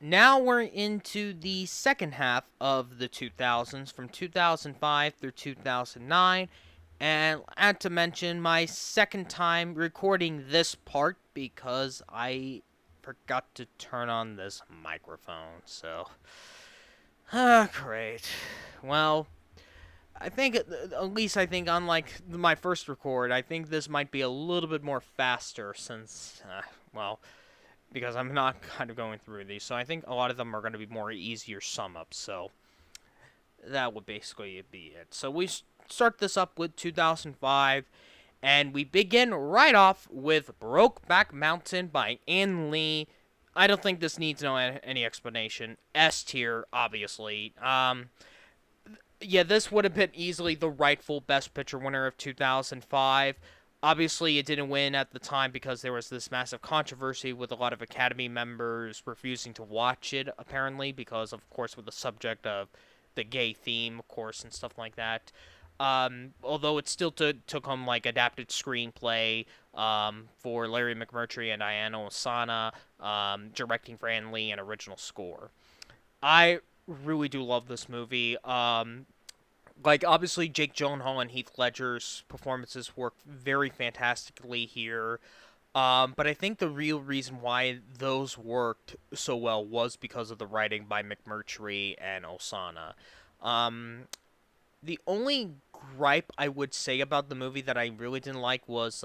Now we're into the second half of the 2000s, from 2005 through 2009. And I had to mention my second time recording this part because I forgot to turn on this microphone. So, great. Well, I think, at least I think, unlike my first record, I think this might be a little bit more faster since, well, because I'm not kind of going through these. So I think a lot of them are going to be more easier sum ups. So that would basically be it. So we start this up with 2005, and we begin right off with Brokeback Mountain by Ann Lee. I don't think this needs any explanation. S tier, obviously. Yeah, this would have been easily the rightful Best Picture winner of 2005. Obviously, it didn't win at the time because there was this massive controversy with a lot of Academy members refusing to watch it, apparently, because, of course, with the subject of the gay theme, of course, and stuff like that. Although it still took home, like, adapted screenplay for Larry McMurtry and Diana Osana, directing for Ann Lee, and original score. I really do love this movie. Like, obviously, Jake Gyllenhaal and Heath Ledger's performances work very fantastically here. But I think the real reason why those worked so well was because of the writing by McMurtry and Osana. Um, the only gripe I would say about the movie that I really didn't like was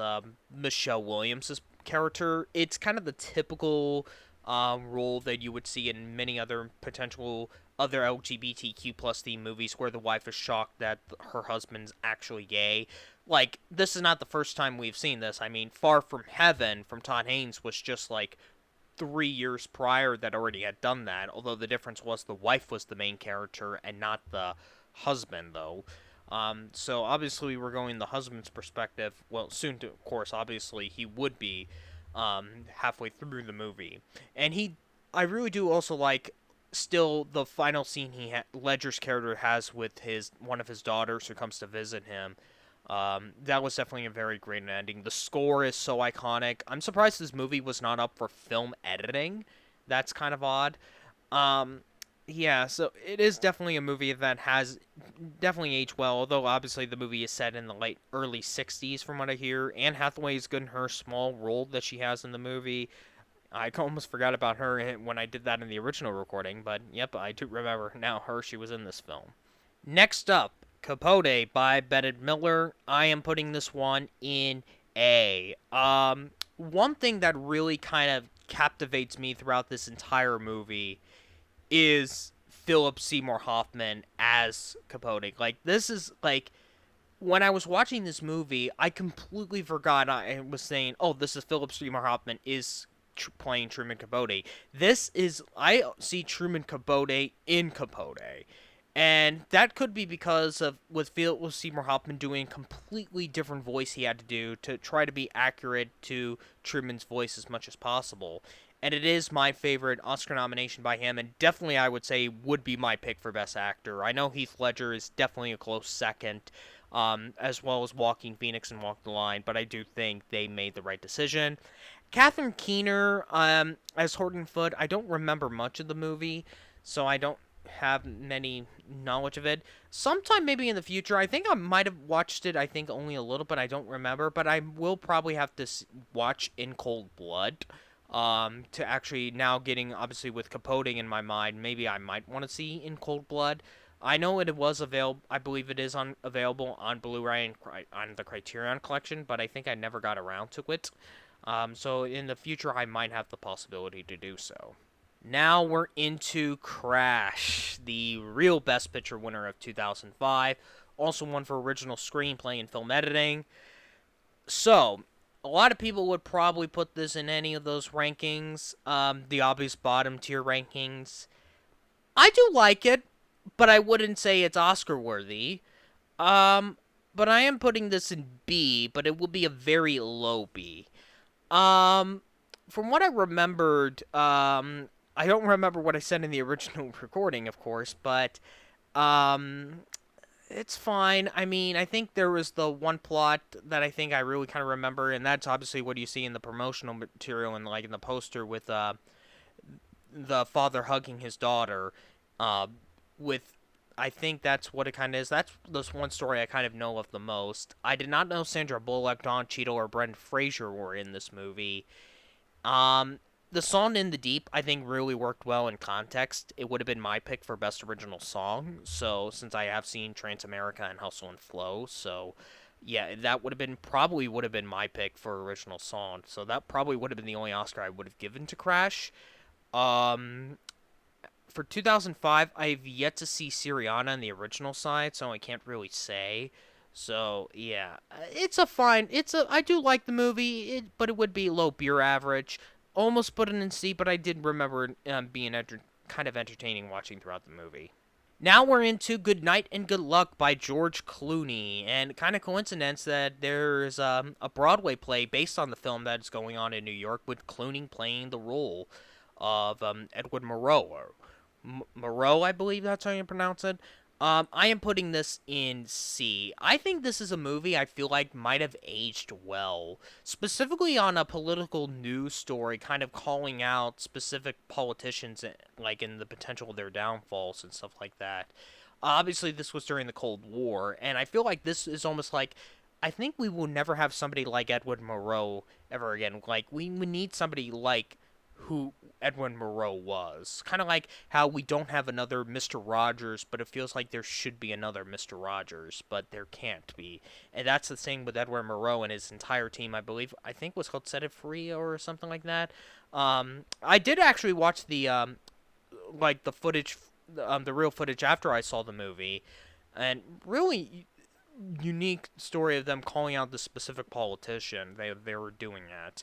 Michelle Williams' character. It's kind of the typical role that you would see in many other potential other LGBTQ plus theme movies where the wife is shocked that her husband's actually gay. Like, this is not the first time we've seen this. I mean, Far From Heaven from Todd Haynes was just like 3 years prior that already had done that, although the difference was the wife was the main character and not the husband, though. So obviously we're going the husband's perspective. Well, soon to, of course, obviously he would be halfway through the movie, and I really do also like still the final scene Ledger's character has with his one of his daughters who comes to visit him. That was definitely a very great ending. The score is so iconic. I'm surprised this movie was not up for film editing. That's kind of odd. Um, yeah, so it is definitely a movie that has definitely aged well, although obviously the movie is set in the late early 60s from what I hear. Anne Hathaway is good in her small role that she has in the movie. I almost forgot about her when I did that in the original recording, but yep, I do remember now she was in this film. Next up, Capote by Bennett Miller. I am putting this one in A. One thing that really kind of captivates me throughout this entire movie is Philip Seymour Hoffman as Capote. Like, this is like when I was watching this movie, I completely forgot I was saying, "Oh, this is Philip Seymour Hoffman is playing Truman Capote." This is I see Truman Capote in Capote. And that could be because of with Philip Seymour Hoffman doing a completely different voice he had to do to try to be accurate to Truman's voice as much as possible. And it is my favorite Oscar nomination by him, and definitely I would say would be my pick for Best Actor. I know Heath Ledger is definitely a close second, as well as Walking Phoenix and Walk the Line, but I do think they made the right decision. Catherine Keener, as Horton Foote, I don't remember much of the movie, so I don't have many knowledge of it. Sometime maybe in the future, I think I might have watched it. I think only a little, but I don't remember. But I will probably have to watch In Cold Blood. To actually now getting obviously with Capote in my mind, maybe I might want to see In Cold Blood. I know it was available. I believe it is on available on Blu-ray and on the Criterion Collection, but I think I never got around to it. So in the future, I might have the possibility to do so. Now we're into Crash, the real Best Picture winner of 2005. Also won for original screenplay and film editing. So, a lot of people would probably put this in any of those rankings, the obvious bottom tier rankings. I do like it, but I wouldn't say it's Oscar worthy. But I am putting this in B, but it will be a very low B. Um, from what I remembered, I don't remember what I said in the original recording, of course, but um, it's fine. I mean, I think there was the one plot that I think I really kind of remember, and that's obviously what you see in the promotional material and like in the poster with the father hugging his daughter, uh, with I think that's what it kind of is. That's this one story I kind of know of the most. I did not know Sandra Bullock, Don Cheadle, or Brendan Fraser were in this movie. Um, the song "In the Deep" I think really worked well in context. It would have been my pick for best original song. So since I have seen Transamerica and Hustle and Flow, so yeah, that would have been probably would have been my pick for original song. So that probably would have been the only Oscar I would have given to Crash. Um, for 2005, I've yet to see Syriana on the original side, so I can't really say. So yeah, it's a fine. I do like the movie, but it would be low beer average. Almost put it in C, but I did remember being kind of entertaining watching throughout the movie. Now we're into Good Night and Good Luck by George Clooney, and kind of coincidence that there's a Broadway play based on the film that's going on in New York with Clooney playing the role of Edward Moreau, or Moreau, I believe that's how you pronounce it. I am putting this in C. I think this is a movie I feel like might have aged well, specifically on a political news story, kind of calling out specific politicians, like in the potential of their downfalls and stuff like that. Obviously, this was during the Cold War, and I feel like this is almost like I think we will never have somebody like Edward Moreau ever again. Like we need somebody like who Edwin Moreau was. Kind of like how we don't have another Mr. Rogers, but it feels like there should be another Mr. Rogers, but there can't be. And that's the thing with Edwin Moreau and his entire team, I believe. I think was called Set It Free or something like that. I did actually watch the like the footage, the real footage after I saw the movie, and really unique story of them calling out the specific politician. They were doing that,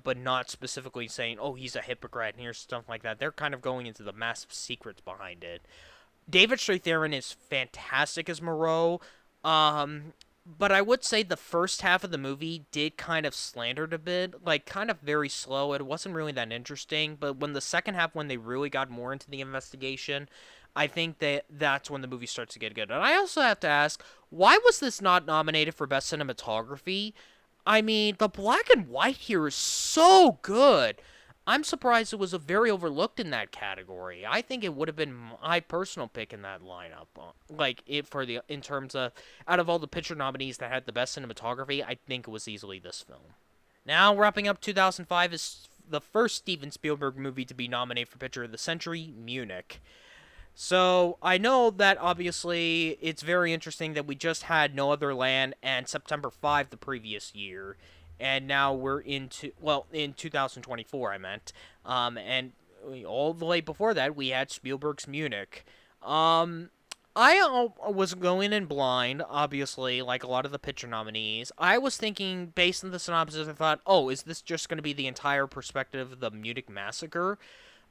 but not specifically saying, "Oh, he's a hypocrite," and here's stuff like that. They're kind of going into the massive secrets behind it. David Strathairn is fantastic as Moreau. But I would say the first half of the movie did kind of slandered a bit, like kind of very slow. It wasn't really that interesting. But when the second half, when they really got more into the investigation, I think that that's when the movie starts to get good. And I also have to ask, why was this not nominated for best cinematography? I mean, the black and white here is so good. I'm surprised it was a very overlooked in that category. I think it would have been my personal pick in that lineup. Like it for the in terms of out of all the picture nominees that had the best cinematography, I think it was easily this film. Now wrapping up 2005 is the first Steven Spielberg movie to be nominated for Picture of the Century, Munich. So I know that obviously it's very interesting that we just had No Other Land and September 5 the previous year, and now we're into in 2024 I meant, and all the way before that we had Spielberg's Munich. Um, I was going in blind, obviously, like a lot of the picture nominees. I was thinking, based on the synopsis, I thought, oh, is this just going to be the entire perspective of the Munich massacre?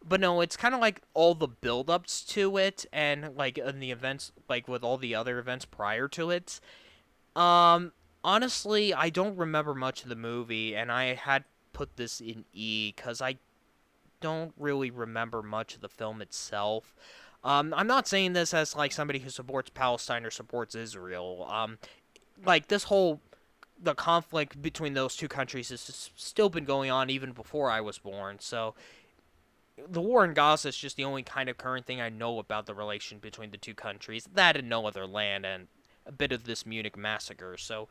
But no, it's kind of like all the build-ups to it, and like in the events, like with all the other events prior to it. Um, Honestly, I don't remember much of the movie, and I had put this in E because I don't really remember much of the film itself. I'm not saying this as like somebody who supports Palestine or supports Israel. Like this whole the conflict between those two countries has still been going on even before I was born. So the war in Gaza is just the only kind of current thing I know about the relation between the two countries. That and No Other Land, and a bit of this Munich massacre. So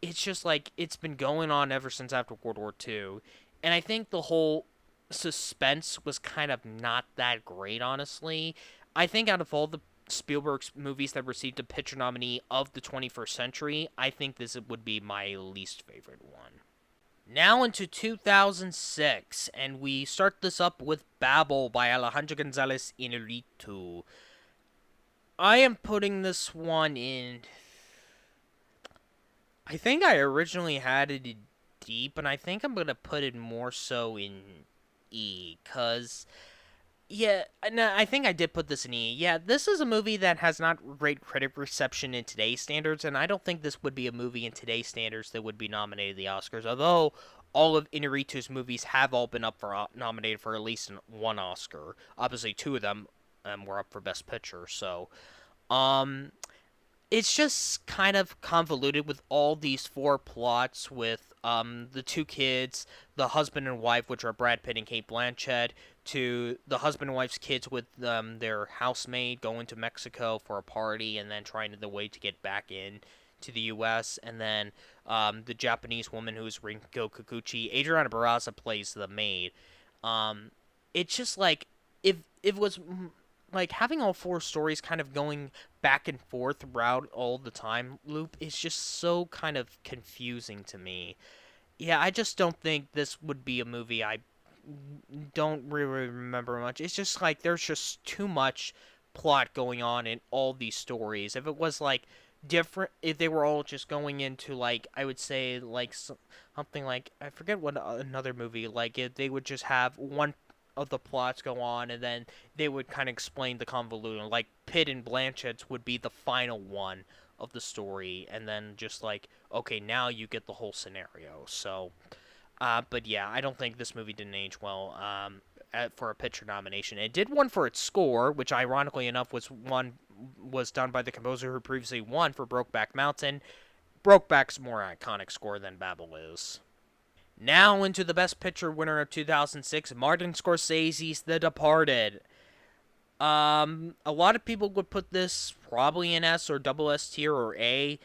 it's just like it's been going on ever since after World War II. And I think the whole suspense was kind of not that great, honestly. I think out of all the Spielberg's movies that received a picture nominee of the 21st century, I think this would be my least favorite one. Now into 2006, and we start this up with Babel by Alejandro Gonzalez Inarritu. I am putting this one in. I think I originally had it in D, but I think I'm gonna put it more so in E, cause yeah, no, I think I did put this in E. Yeah, this is a movie that has not great critic reception in today's standards, and I don't think this would be a movie in today's standards that would be nominated at the Oscars. Although all of Inarritu's movies have all been up for nominated for at least one Oscar. Obviously, two of them were up for Best Picture. So, um, it's just kind of convoluted with all these four plots with the two kids, the husband and wife, which are Brad Pitt and Kate Blanchett, to the husband and wife's kids with their housemaid going to Mexico for a party and then trying to the way to get back in to the U.S. And then the Japanese woman who is Rinko Kikuchi. Adriana Barraza plays the maid. Um, it's just like if it was like having all four stories kind of going back and forth throughout all the time loop is just so kind of confusing to me. Yeah, I just don't think this would be a movie I don't really remember much. It's just like there's just too much plot going on in all these stories. If it was like different, if they were all just going into like I would say like something like I forget what another movie like if they would just have one of the plots go on and then they would kind of explain the convolution. Like Pitt and Blanchett's would be the final one of the story, and then just like okay, now you get the whole scenario. So but yeah, I don't think this movie didn't age well for a picture nomination. It did one for its score, which ironically enough was done by the composer who previously won for Brokeback Mountain. Brokeback's more iconic score than Babel is. Now into the Best Picture winner of 2006, Martin Scorsese's The Departed. A lot of people would put this probably in S or double S tier or A.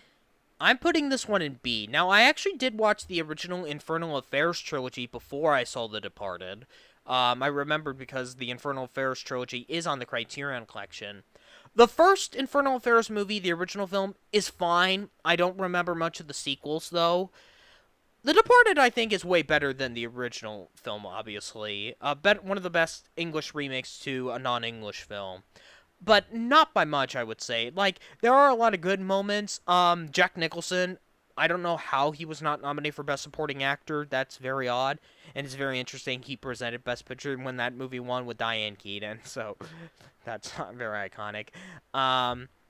I'm putting this one in B. Now, I actually did watch the original Infernal Affairs trilogy before I saw The Departed. I remembered because the Infernal Affairs trilogy is on the Criterion Collection. The first Infernal Affairs movie, the original film, is fine. I don't remember much of the sequels, though. The Departed, I think, is way better than the original film, obviously. One of the best English remakes to a non-English film, but not by much, I would say. Like, there are a lot of good moments. Jack Nicholson, I don't know how he was not nominated for Best Supporting Actor. That's very odd, and it's very interesting. He presented Best Picture when that movie won with Diane Keaton, so that's very iconic.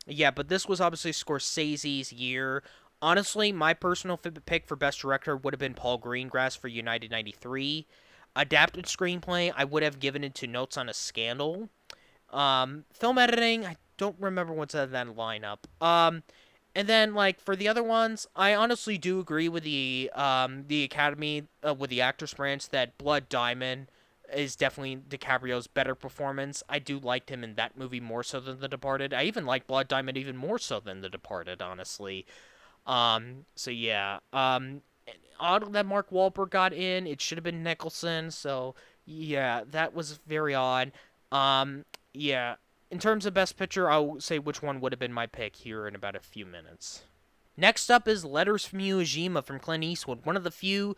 Yeah, but this was obviously Scorsese's year. Honestly, my personal pick for Best Director would have been Paul Greengrass for United 93. Adapted screenplay, I would have given it to Notes on a Scandal. Film editing, I don't remember what's in that lineup. And then like for the other ones, I honestly do agree with the Academy with the actors branch that Blood Diamond is definitely DiCaprio's better performance. I do liked him in that movie more so than The Departed. I even like Blood Diamond even more so than The Departed, honestly. So yeah. Odd that Mark Wahlberg got in. It should have been Nicholson. So yeah, that was very odd. Yeah. In terms of Best Picture, I'll say which one would have been my pick here in about a few minutes. Next up is Letters from Iwo Jima from Clint Eastwood, one of the few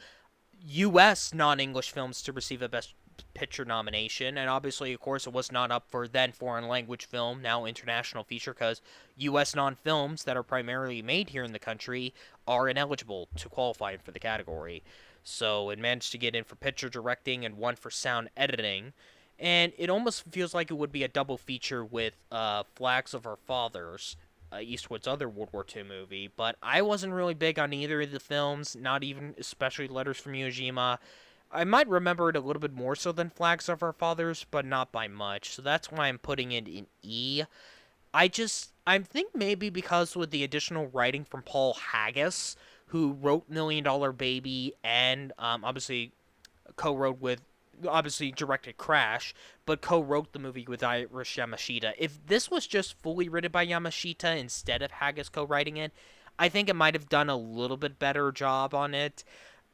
U.S. non-English films to receive a Best Picture nomination, and obviously, of course, it was not up for then foreign language film, now international feature, because U.S. non-films that are primarily made here in the country are ineligible to qualify for the category. So it managed to get in for picture directing and one for sound editing, and it almost feels like it would be a double feature with Flags of Our Fathers, Eastwood's other World War II movie, but I wasn't really big on either of the films, not even especially Letters from Iwo Jima. I might remember it a little bit more so than Flags of Our Fathers, but not by much, so that's why I'm putting it in E. I think maybe because with the additional writing from Paul Haggis, who wrote Million Dollar Baby and obviously co-wrote with obviously directed Crash, but co-wrote the movie with Irish Yamashita. If this was just fully written by Yamashita instead of Haggis co-writing it, I think it might have done a little bit better job on it.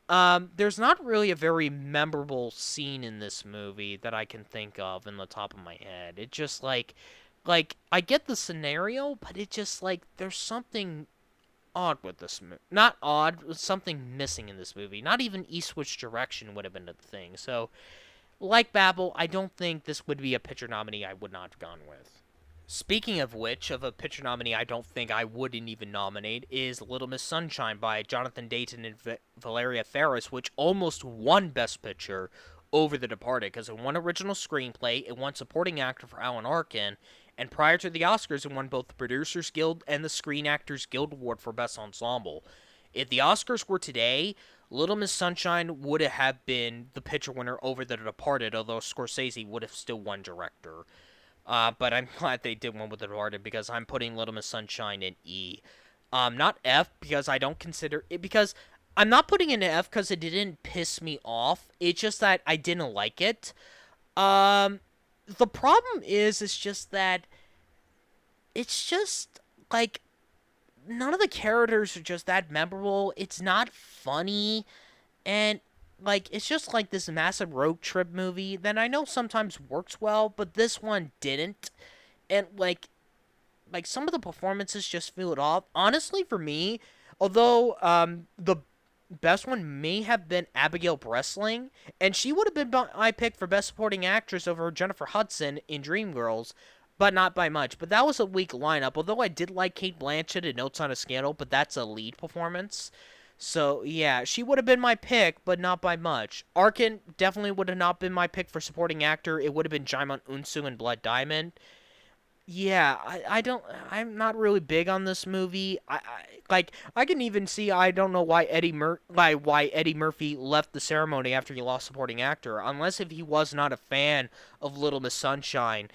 There's not really a very memorable scene in this movie that I can think of in the top of my head. It just like I get the scenario, but it just like there's something odd with this movie. Not odd, something missing in this movie. Not even Eastwood's direction would have been the thing. So like Babel, I don't think this would be a picture nominee I would not have gone with. Speaking of which, of a picture nominee I don't think I wouldn't even nominate is Little Miss Sunshine by Jonathan Dayton and Valeria Faris, which almost won Best Picture over The Departed because it won original screenplay, it won supporting actor for Alan Arkin, and prior to the Oscars, it won both the Producers Guild and the Screen Actors Guild Award for Best Ensemble. If the Oscars were today, Little Miss Sunshine would have been the picture winner over The Departed, although Scorsese would have still won director. But I'm glad they did one with The Departed because I'm putting Little Miss Sunshine in E. Not F because I don't consider it because I'm not putting it in F because it didn't piss me off. It's just that I didn't like it. Um, the problem is, it's just that it's just like none of the characters are just that memorable. It's not funny, and like it's just like this massive road trip movie that I know sometimes works well, but this one didn't. And like some of the performances just feel it off. Honestly, for me, although the best one may have been Abigail Breslin, and she would have been my pick for Best Supporting Actress over Jennifer Hudson in Dreamgirls, but not by much. But that was a weak lineup. Although I did like Kate Blanchett in Notes on a Scandal, but that's a lead performance. So yeah, she would have been my pick, but not by much. Arkin definitely would have not been my pick for supporting actor. It would have been Jaimon Unsu in Blood Diamond. Yeah, I don't. I'm not really big on this movie. Like I can even see. I don't know why why Eddie Murphy left the ceremony after he lost supporting actor, unless if he was not a fan of Little Miss Sunshine.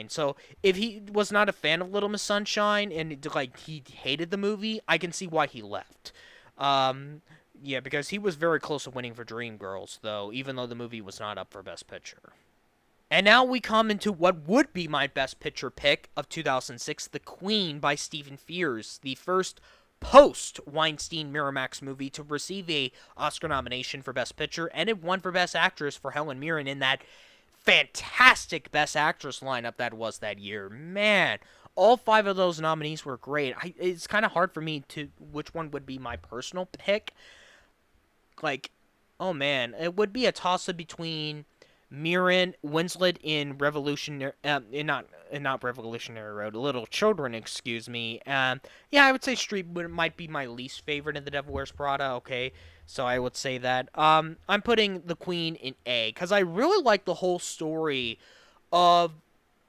So if he was not a fan of Little Miss Sunshine and like he hated the movie, I can see why he left. Um, yeah, because he was very close to winning for Dreamgirls, though, even though the movie was not up for Best Picture. And now we come into what would be my best picture pick of 2006, The Queen by Stephen Frears, the first post Weinstein Miramax movie to receive a Oscar nomination for Best Picture, and it won for Best Actress for Helen Mirren in that fantastic Best Actress lineup that was that year. Man, all five of those nominees were great. It's kind of hard for me to which one would be my personal pick. Like, oh man, it would be a toss up between Mirren, Winslet in Revolutionary, not Revolutionary Road, Little Children, excuse me. Yeah, I would say might be my least favorite in The Devil Wears Prada. Okay, so I would say that. I'm putting The Queen in A because I really like the whole story of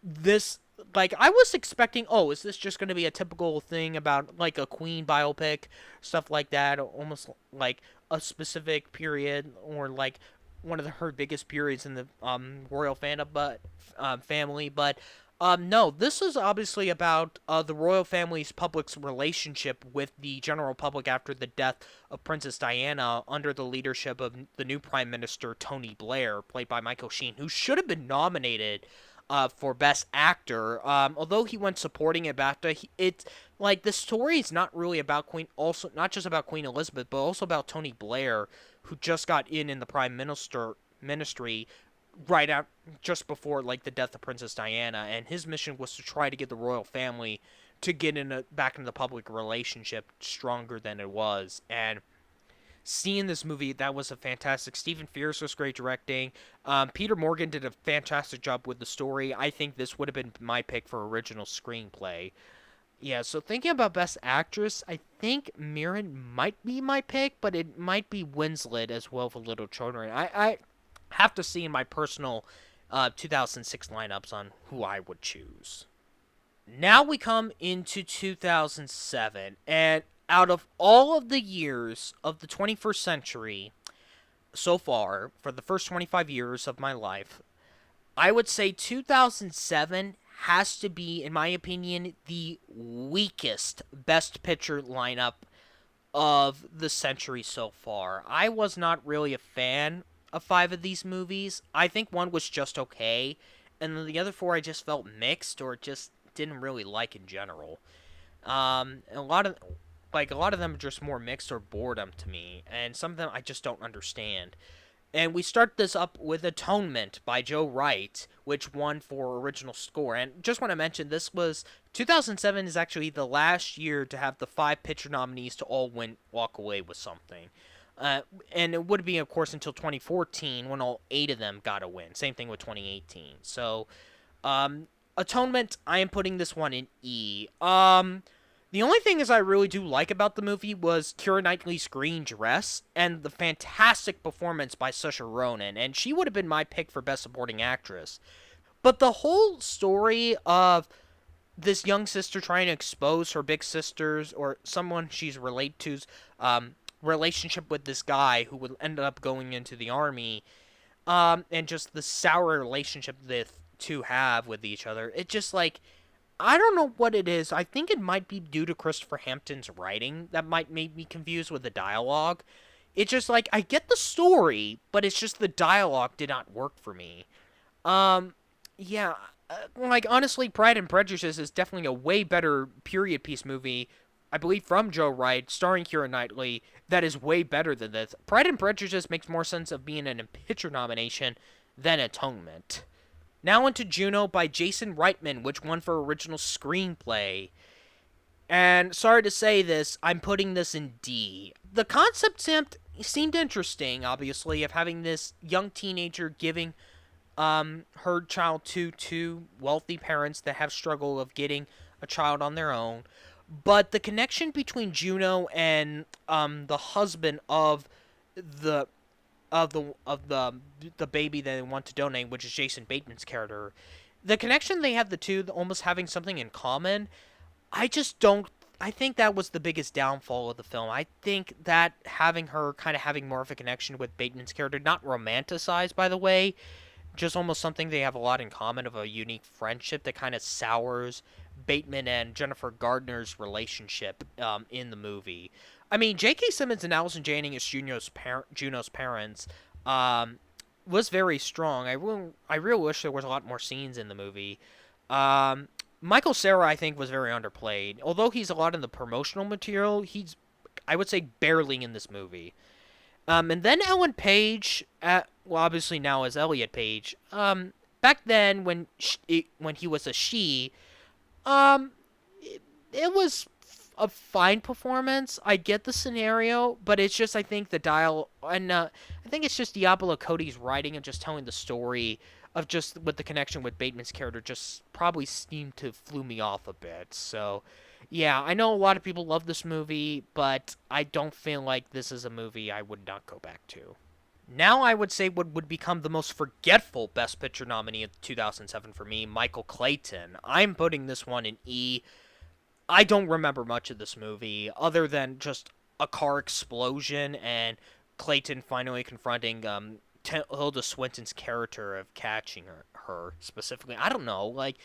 this. Like I was expecting, oh, is this just going to be a typical thing about like a Queen biopic, stuff like that, almost like a specific period or like one of her biggest periods in the royal fandom, but family. But no, this is obviously about the royal family's public's relationship with the general public after the death of Princess Diana under the leadership of the new Prime Minister Tony Blair, played by Michael Sheen, who should have been nominated for Best Actor. Although he went supporting at BAFTA, it's like the story is not really about Queen, also not just about Queen Elizabeth, but also about Tony Blair, who just got in the Prime Minister ministry right out just before like the death of Princess Diana, and his mission was to try to get the royal family to get back into the public relationship stronger than it was. And seeing this movie, that was a fantastic. Stephen Frears was great directing. Peter Morgan did a fantastic job with the story. I think this would have been my pick for original screenplay. Yeah, so thinking about Best Actress, I think Mirren might be my pick, but it might be Winslet as well for Little Children. I have to see in my personal 2006 lineups on who I would choose. Now we come into 2007, and out of all of the years of the 21st century so far, for the first 25 years of my life, I would say 2007 has to be, in my opinion, the weakest Best Picture lineup of the century so far. I was not really a fan of five of these movies. I think one was just okay, and then the other four I just felt mixed or just didn't really like in general. A lot of them are just more mixed or boredom to me, and some of them I just don't understand. And we start this up with Atonement by Joe Wright, which won for original score. And just want to mention, this was 2007 is actually the last year to have the five picture nominees to all walk away with something. And it would be, of course, until 2014 when all eight of them got a win. Same thing with 2018. So, Atonement, I am putting this one in E. The only thing is I really do like about the movie was Keira Knightley's green dress and the fantastic performance by Saoirse Ronan, and she would have been my pick for Best Supporting Actress. But the whole story of this young sister trying to expose her big sister's or someone she's related to's relationship with this guy who would end up going into the army, and just the sour relationship the two have with each other, it just like I don't know what it is. I think it might be due to Christopher Hampton's writing that might make me confused with the dialogue. It's just like I get the story, but it's just the dialogue did not work for me. Um, yeah, like honestly, Pride and Prejudice is definitely a way better period piece movie. I believe from Joe Wright, starring Keira Knightley, that is way better than this. Pride and Prejudice makes more sense of being a picture nomination than Atonement. Now into Juno by Jason Reitman, which won for original screenplay. And sorry to say this, I'm putting this in D. The concept seemed interesting, obviously, of having this young teenager giving her child to two wealthy parents that have struggle of getting a child on their own. But the connection between Juno and the husband the of the baby they want to donate, which is Jason Bateman's character, the connection they have the two almost having something in common. I just don't. I think that was the biggest downfall of the film. I think that having her kind of having more of a connection with Bateman's character, not romanticized by the way, just almost something they have a lot in common of a unique friendship that kind of sours Bateman and Jennifer Gardner's relationship in the movie. I mean, J.K. Simmons and Allison Janney as Juno's parents um, was very strong. I really wish there was a lot more scenes in the movie. Um, Michael Cera, I think, was very underplayed. Although he's a lot in the promotional material, he's, I would say, barely in this movie. And then Ellen Page, well, obviously now as Elliot Page. Back then when he was a she, um, it was a fine performance. I get the scenario, but it's just I think the dial and I think it's just Diablo Cody's writing and just telling the story of just with the connection with Bateman's character just probably seemed to flew me off a bit. So, yeah, I know a lot of people love this movie, but I don't feel like this is a movie I would not go back to. Now I would say what would become the most forgetful Best Picture nominee of 2007 for me, Michael Clayton. I'm putting this one in E. I don't remember much of this movie other than just a car explosion and Clayton finally confronting Hilda Swinton's character of catching her specifically. I don't know, like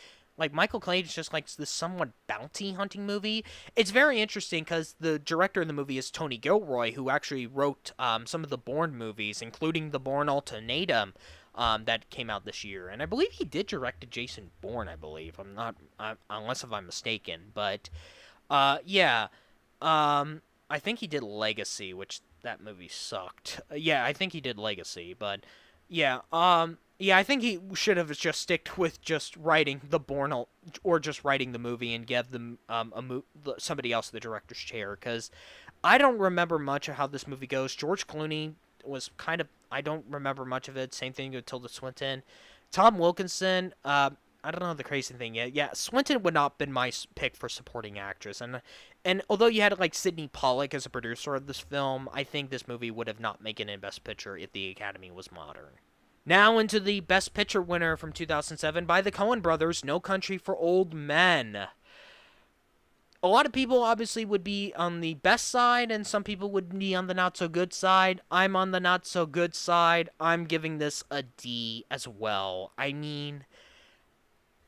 Michael Clayton's just like this somewhat bounty hunting movie. It's very interesting because the director of the movie is Tony Gilroy, who actually wrote some of the Bourne movies, including the Bourne Ultimatum, that came out this year, and I believe he did direct Jason Bourne. I believe unless if I'm mistaken, but yeah, I think he did Legacy, which that movie sucked. Yeah, I think he did Legacy, but yeah, yeah, I think he should have just sticked with just writing the Bourne or just writing the movie and give them somebody else the director's chair because I don't remember much of how this movie goes. George Clooney was kind of I don't remember much of it. Same thing with Tilda Swinton, Tom Wilkinson. I don't know the crazy thing yet. Yeah, Swinton would not have been my pick for supporting actress, and although you had like Sidney Pollack as a producer of this film, I think this movie would have not made it in Best Picture if the Academy was modern. Now into the Best Picture winner from 2007 by the Coen brothers, No Country for Old Men. A lot of people obviously would be on the best side, and some people would be on the not so good side. I'm on the not so good side. I'm giving this a D as well. I mean,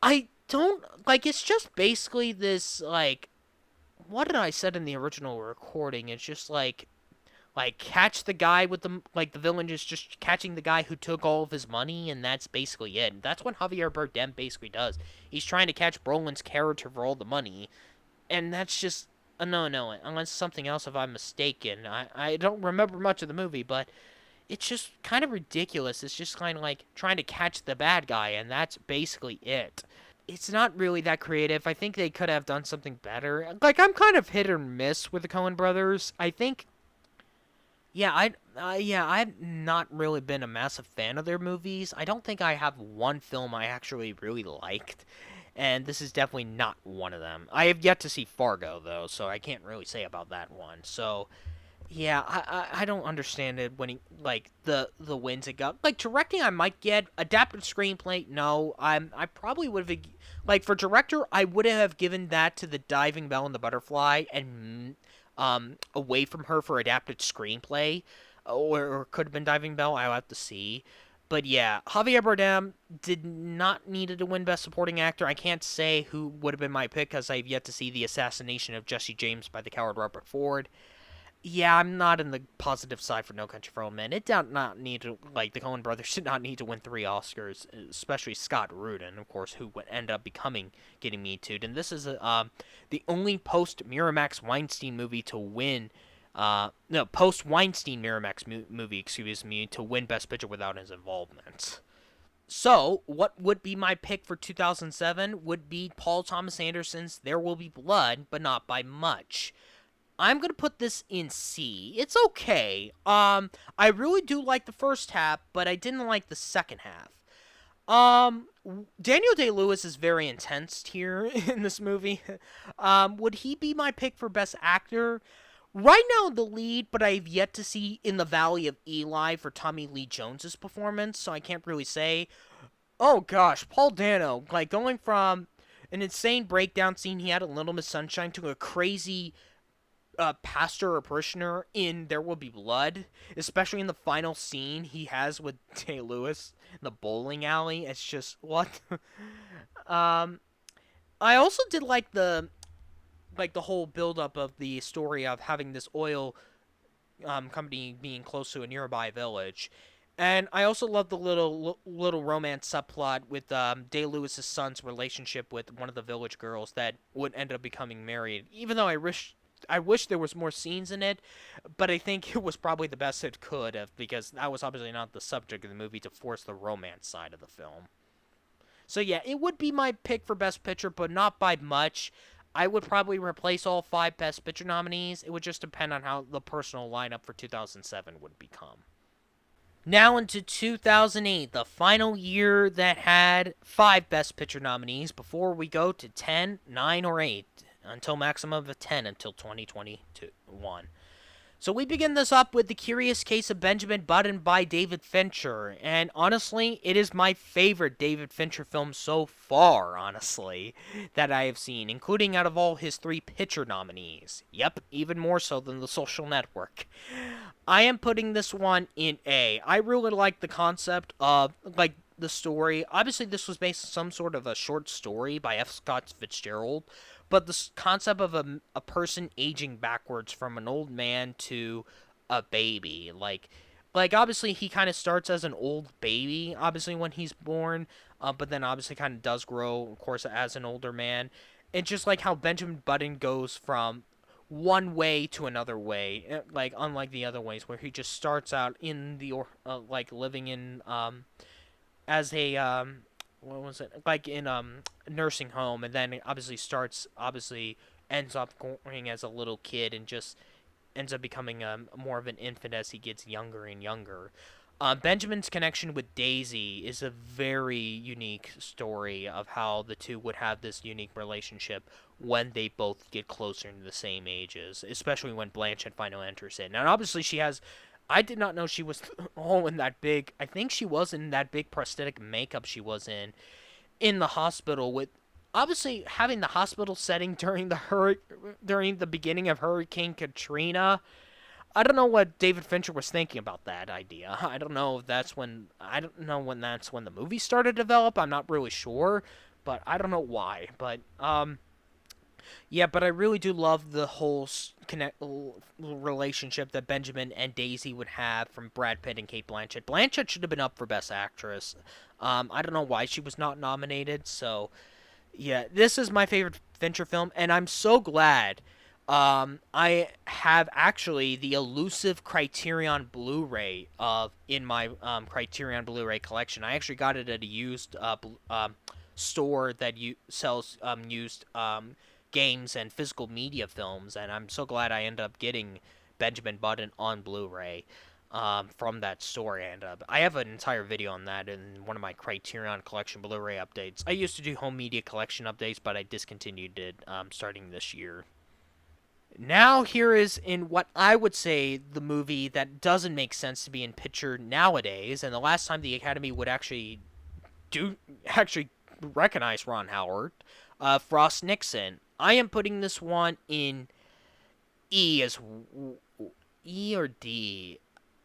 I don't like it's just basically this like what did I said in the original recording? It's just like catch the guy with the villain is just catching the guy who took all of his money, and that's basically it. And that's what Javier Bardem basically does. He's trying to catch Brolin's character for all the money, and that's just no, unless something else if I'm mistaken. I don't remember much of the movie, but it's just kind of ridiculous. It's just kind of like trying to catch the bad guy, and that's basically it. It's not really that creative. I think they could have done something better. Like I'm kind of hit or miss with the Coen brothers. I think yeah, I've not really been a massive fan of their movies. I don't think I have one film I actually really liked, and this is definitely not one of them. I have yet to see Fargo though, so I can't really say about that one. So yeah, I don't understand it when he like the wins it got. Like directing, I might get adapted screenplay. No, I probably would have like for director, I would have given that to the Diving Bell and the Butterfly and away from her for adapted screenplay, or could have been Diving Bell. I'll have to see. But yeah, Javier Bardem did not need to win Best Supporting Actor. I can't say who would have been my pick because I've yet to see The Assassination of Jesse James by the coward Robert Ford. Yeah, I'm not in the positive side for No Country for Old Men. It did not need to, like, the Coen brothers did not need to win 3 Oscars, especially Scott Rudin, of course, who would end up getting Me Too'd. And this is the only post Miramax Weinstein movie to win, no, post Weinstein Miramax movie, excuse me, to win Best Picture without his involvement. So, what would be my pick for 2007 would be Paul Thomas Anderson's There Will Be Blood, but not by much. I'm gonna put this in C. It's okay. I really do like the first half, but I didn't like the second half. Um, Daniel Day Lewis is very intense here in this movie. Would he be my pick for best actor? Right now, the lead, but I've yet to see In the Valley of Eli for Tommy Lee Jones's performance, so I can't really say. Oh gosh, Paul Dano, like going from an insane breakdown scene he had in Little Miss Sunshine to a crazy pastor or parishioner in There Will Be Blood, especially in the final scene he has with Day Lewis in the bowling alley. It's just what. um, I also did like the whole buildup of the story of having this oil company being close to a nearby village. And I also love the little romance subplot with Day Lewis's son's relationship with one of the village girls that would end up becoming married. Even though I wish there was more scenes in it, but I think it was probably the best it could have because that was obviously not the subject of the movie to force the romance side of the film. So yeah, it would be my pick for Best Picture, but not by much. I would probably replace all 5 Best Picture nominees. It would just depend on how the personal lineup for 2007 would become. Now into 2008, the final year that had 5 Best Picture nominees before we go to 10, 9, or 8, until maximum of 10 until 2021. So we begin this up with The Curious Case of Benjamin Button by David Fincher, and honestly, it is my favorite David Fincher film so far, honestly, that I have seen, including out of all his 3 Picture nominees. Yep, even more so than The Social Network. I am putting this one in A. I really like the concept of, like, the story. Obviously, this was based on some sort of a short story by F. Scott Fitzgerald, but the concept of a person aging backwards from an old man to a baby, like obviously he kind of starts as an old baby, obviously when he's born, but then obviously kind of does grow, of course, as an older man, and just like how Benjamin Button goes from one way to another way, like unlike the other ways where he just starts out in the like living in as a what was it, like in nursing home, and then it obviously ends up going as a little kid and just ends up becoming more of an infant as he gets younger and younger. Benjamin's connection with Daisy is a very unique story of how the two would have this unique relationship when they both get closer to the same ages, especially when Blanchett finally enters in. And obviously, she has. I did not know she was all in that big. I think she was in that big prosthetic makeup she was in the hospital with obviously having the hospital setting during the beginning of Hurricane Katrina. I don't know what David Fincher was thinking about that idea. I don't know when that's when the movie started to develop. I'm not really sure, but I don't know why. But yeah, but I really do love the whole relationship that Benjamin and Daisy would have from Brad Pitt and Kate Blanchett. Blanchett should have been up for Best Actress. I don't know why she was not nominated. So yeah, this is my favorite Fincher film, and I'm so glad. I have actually the elusive Criterion Blu-ray of in my Criterion Blu-ray collection. I actually got it at a used store that sells used games and physical media films, and I'm so glad I ended up getting Benjamin Button on Blu-ray from that store. And I have an entire video on that in one of my Criterion Collection Blu-ray updates. I used to do home media collection updates, but I discontinued it starting this year. Now here is in what I would say the movie that doesn't make sense to be in picture nowadays, and the last time the Academy would actually recognize Ron Howard, Frost Nixon. I am putting this one in E as E or D.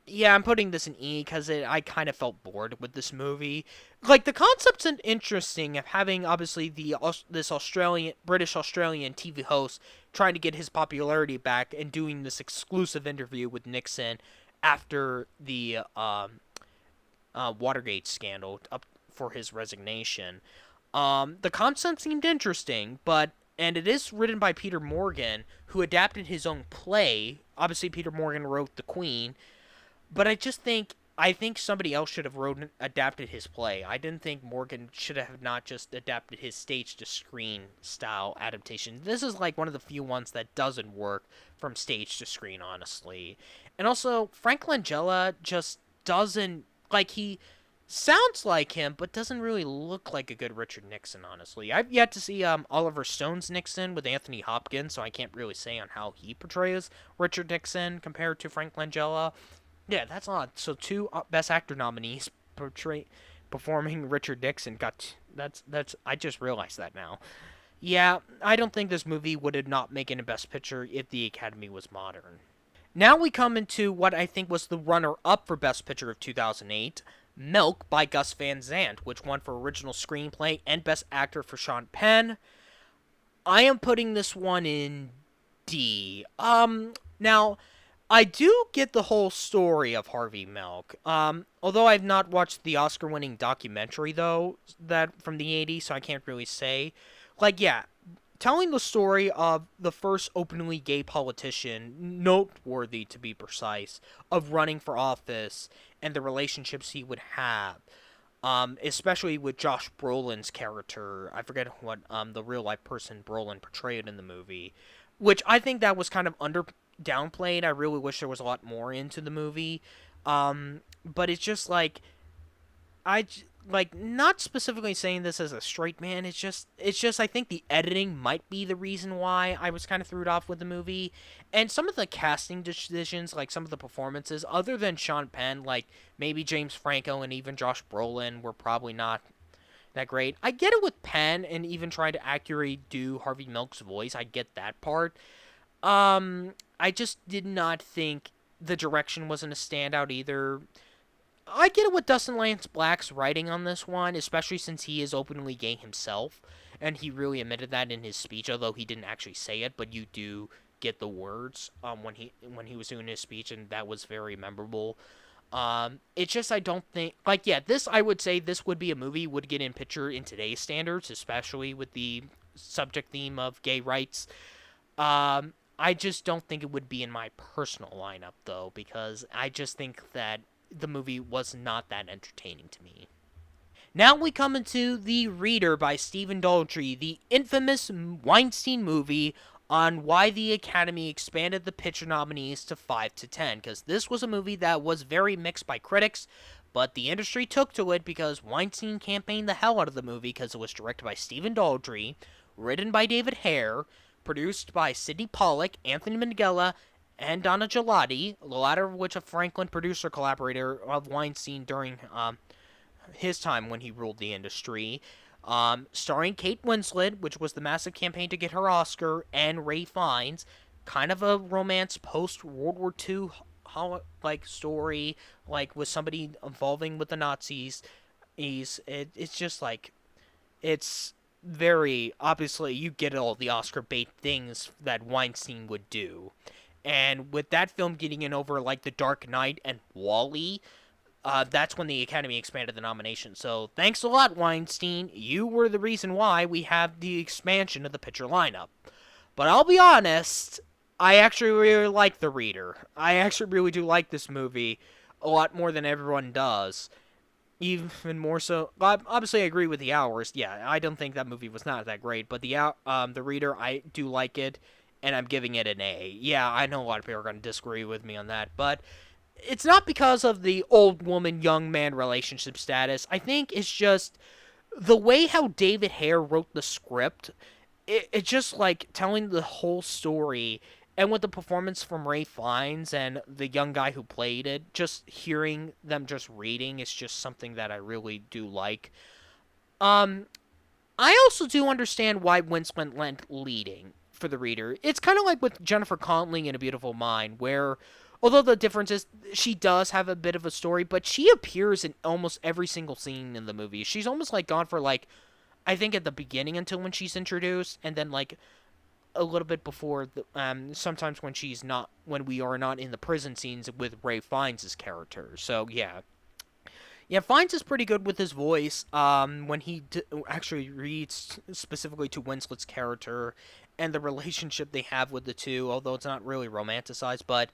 Yeah, I'm putting this in E because I kind of felt bored with this movie. Like the concept's interesting of having obviously this Australian British Australian TV host trying to get his popularity back and doing this exclusive interview with Nixon after the Watergate scandal up for his resignation. The concept seemed interesting, but and it is written by Peter Morgan, who adapted his own play. Obviously, Peter Morgan wrote The Queen, but I think somebody else should have wrote adapted his play. I didn't think Morgan should have not just adapted his stage to screen style adaptation. This is like one of the few ones that doesn't work from stage to screen, honestly. And also, Frank Langella just doesn't like he sounds like him, but doesn't really look like a good Richard Nixon, honestly. I've yet to see Oliver Stone's Nixon with Anthony Hopkins, so I can't really say on how he portrays Richard Nixon compared to Frank Langella. Yeah, that's odd. So two Best Actor nominees performing Richard Nixon got that's I just realized that now. Yeah, I don't think this movie would have not making a Best Picture if the Academy was modern. Now we come into what I think was the runner-up for Best Picture of 2008, Milk by Gus Van Sant, which won for original screenplay and Best Actor for Sean Penn. I am putting this one in D. Now I do get the whole story of Harvey Milk. Although I've not watched the Oscar-winning documentary though, that from the '80s, so I can't really say. Like, yeah, telling the story of the first openly gay politician, noteworthy to be precise, of running for office and the relationships he would have. Especially with Josh Brolin's character. I forget what the real life person Brolin portrayed in the movie, which I think that was kind of under downplayed. I really wish there was a lot more into the movie. But it's just like like not specifically saying this as a straight man. It's just I think the editing might be the reason why I was kind of thrown off with the movie, and some of the casting decisions, like some of the performances, other than Sean Penn, like maybe James Franco and even Josh Brolin were probably not that great. I get it with Penn and even trying to accurately do Harvey Milk's voice. I get that part. I just did not think the direction wasn't a standout either. I get it with Dustin Lance Black's writing on this one, especially since he is openly gay himself, and he really admitted that in his speech, although he didn't actually say it, but you do get the words when he was doing his speech, and that was very memorable. It's just I don't think like yeah, this I would say this would be a movie would get in picture in today's standards, especially with the subject theme of gay rights. I just don't think it would be in my personal lineup though, because I just think that the movie was not that entertaining to me. Now we come into The Reader by Stephen Daldry, the infamous Weinstein movie on why the Academy expanded the Picture nominees to 5 to 10, because this was a movie that was very mixed by critics, but the industry took to it because Weinstein campaigned the hell out of the movie because it was directed by Stephen Daldry, written by David Hare, produced by Sidney Pollack, Anthony Minghella, and Donna Gelati, the latter of which a Franklin producer collaborator of Weinstein during his time when he ruled the industry. Starring Kate Winslet, which was the massive campaign to get her Oscar, and Ray Fiennes, kind of a romance post World War II like story, like with somebody involving with the Nazis. It's just like it's very obviously you get all the Oscar bait things that Weinstein would do. And with that film getting in over like The Dark Knight and Wall-E, that's when the Academy expanded the nomination. So thanks a lot, Weinstein. You were the reason why we have the expansion of the picture lineup. But I'll be honest, I actually really like The Reader. I actually really do like this movie a lot more than everyone does. Even more so, obviously I agree with the hours. Yeah, I don't think that movie was not that great, but the Reader, I do like it, and I'm giving it an A. Yeah, I know a lot of people are going to disagree with me on that, but it's not because of the old woman young man relationship status. I think it's just the way how David Hare wrote the script. It's just like telling the whole story, and with the performance from Ray Fiennes and the young guy who played it, just hearing them just reading is just something that I really do like. Um, I also do understand why Winslet went leading for The Reader. It's kind of like with Jennifer Connelly in A Beautiful Mind, where Although the difference is she does have a bit of a story, but she appears in almost every single scene in the movie. She's almost like gone for like I think at the beginning until when she's introduced, and then like a little bit before the, sometimes when we are not in the prison scenes with Ray Fiennes' character. So yeah, Fiennes is pretty good with his voice. When actually reads specifically to Winslet's character and the relationship they have with the two, although it's not really romanticized, but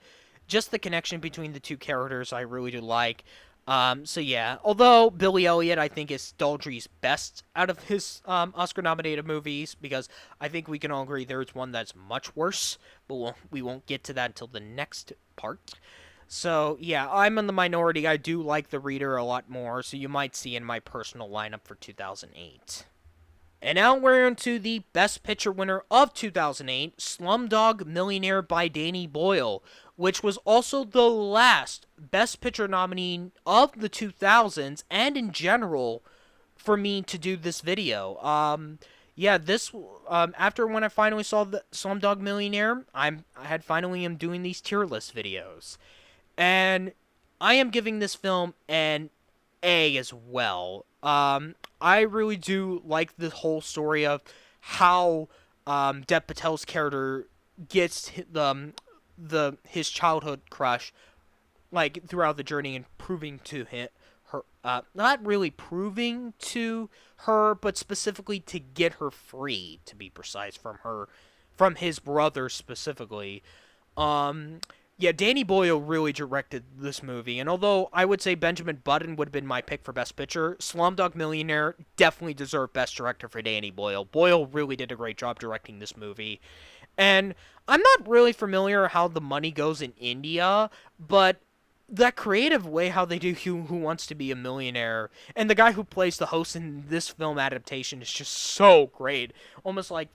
just the connection between the two characters I really do like. So yeah, although Billy Elliot I think is Daldry's best out of his Oscar-nominated movies, because I think we can all agree there's one that's much worse, but we won't get to that until the next part. So yeah, I'm in the minority. I do like The Reader a lot more, so you might see in my personal lineup for 2008. And now we're into the Best Picture winner of 2008, Slumdog Millionaire by Danny Boyle, which was also the last Best Picture nominee of the 2000s and in general for me to do this video. Yeah, this after when I finally saw the Slumdog Millionaire, I had finally am doing these tier list videos. And I am giving this film an A as well. I really do like the whole story of how Dev Patel's character gets his childhood crush like throughout the journey and proving to her not really proving to her, but specifically to get her free, to be precise, from his brother specifically. Um, yeah, Danny Boyle really directed this movie, and although I would say Benjamin Button would have been my pick for Best Picture, Slumdog Millionaire definitely deserved Best Director for Danny Boyle. Boyle really did a great job directing this movie, and I'm not really familiar how the money goes in India, but that creative way how they do Who Wants to Be a Millionaire, and the guy who plays the host in this film adaptation is just so great. Almost like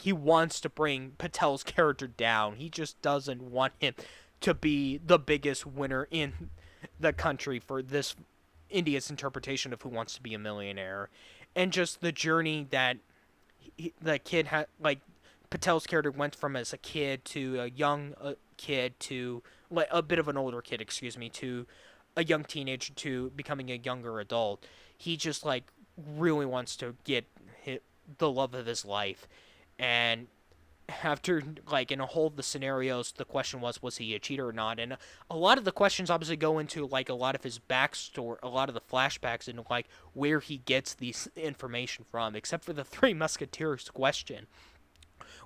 he wants to bring Patel's character down. He just doesn't want him to be the biggest winner in the country for this India's interpretation of Who Wants to Be a Millionaire, and just the journey that the kid had, like Patel's character went from as a kid to a young kid to like a bit of an older kid, excuse me, to a young teenager to becoming a younger adult. He just like really wants to get the love of his life, and after like in a whole of the scenarios, the question was he a cheater or not? And a lot of the questions obviously go into like a lot of his backstory, a lot of the flashbacks, and like where he gets these information from, except for the Three Musketeers question,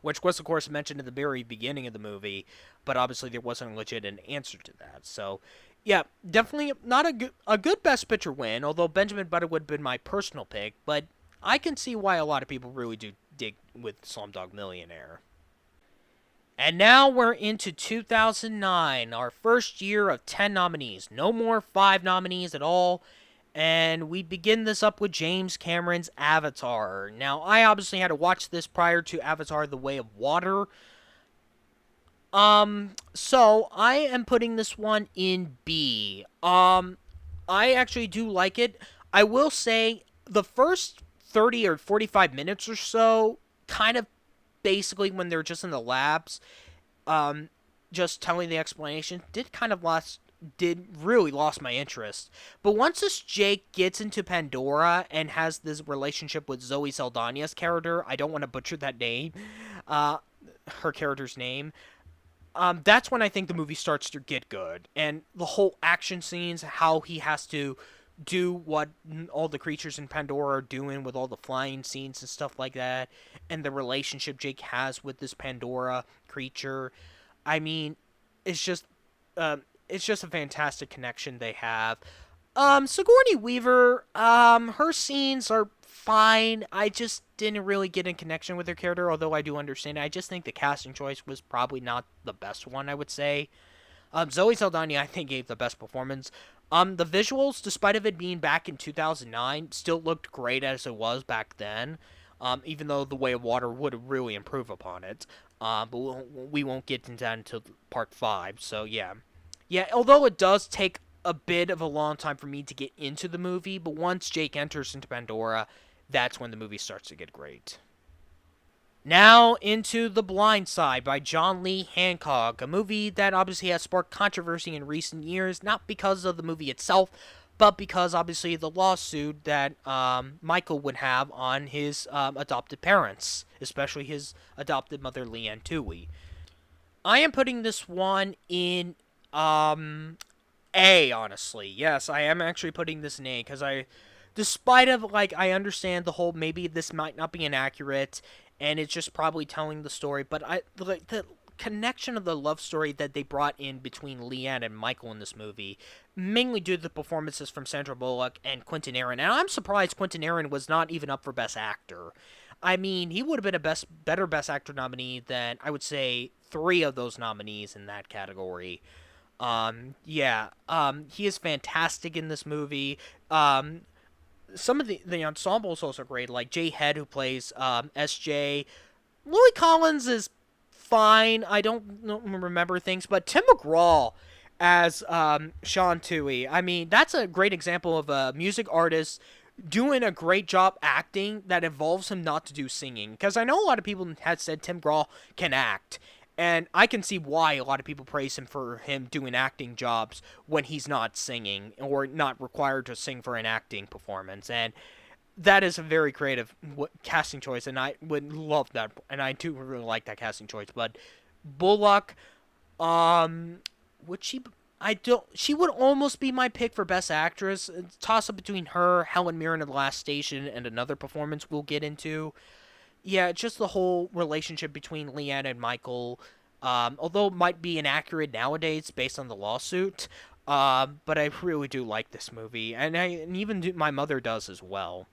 which was of course mentioned at the very beginning of the movie, but obviously there wasn't a legit answer to that. So yeah, definitely not a good Best Picture win, although Benjamin Button would have been my personal pick, but I can see why a lot of people really do dig with Slumdog Millionaire. And now we're into 2009, our first year of 10 nominees. No more 5 nominees at all. And we begin this up with James Cameron's Avatar. Now, I obviously had to watch this prior to Avatar The Way of Water. So I am putting this one in B. I actually do like it. I will say the first 30 or 45 minutes or so, kind of basically when they're just in the labs, just telling the explanation, did really lost my interest. But once this Jake gets into Pandora and has this relationship with Zoe Saldana's character, I don't want to butcher that name, her character's name. That's when I think the movie starts to get good, and the whole action scenes, how he has to do what all the creatures in Pandora are doing with all the flying scenes and stuff like that, and the relationship Jake has with this Pandora creature. I mean, it's just, it's just a fantastic connection they have. Sigourney Weaver, her scenes are fine. I just didn't really get in connection with her character, although I do understand it. I just think the casting choice was probably not the best one, I would say. Zoe Saldana, I think, gave the best performance. The visuals, despite of it being back in 2009, still looked great as it was back then. Even though The Way of Water would really improve upon it. But we won't get into that until part 5. So yeah, although it does take a bit of a long time for me to get into the movie, but once Jake enters into Pandora, that's when the movie starts to get great. Now into The Blind Side by John Lee Hancock, a movie that obviously has sparked controversy in recent years, not because of the movie itself, but because obviously the lawsuit that Michael would have on his adopted parents, especially his adopted mother, Leanne Toohey. I am putting this one in A, honestly. Yes, I am actually putting this in A because despite of like, I understand the whole maybe this might not be inaccurate, and it's just probably telling the story, but like the connection of the love story that they brought in between Leanne and Michael in this movie, mainly due to the performances from Sandra Bullock and Quentin Aaron, and I'm surprised Quentin Aaron was not even up for Best Actor. I mean, he would have been a better Best Actor nominee than I would say three of those nominees in that category. Yeah, he is fantastic in this movie. Some of the ensemble is also great, like Jay Head, who plays SJ. Louis Collins is fine. I don't remember things, but Tim McGraw as Sean Toohey. I mean, that's a great example of a music artist doing a great job acting that involves him not to do singing. Because I know a lot of people had said Tim McGraw can act, and I can see why a lot of people praise him for him doing acting jobs when he's not singing or not required to sing for an acting performance. And that is a very creative casting choice, and I would love that. And I do really like that casting choice. But Bullock, would she? I don't. She would almost be my pick for Best Actress. Toss up between her, Helen Mirren in The Last Station, and another performance we'll get into. Yeah, just the whole relationship between Leanne and Michael, although it might be inaccurate nowadays based on the lawsuit, but I really do like this movie, and my mother does as well.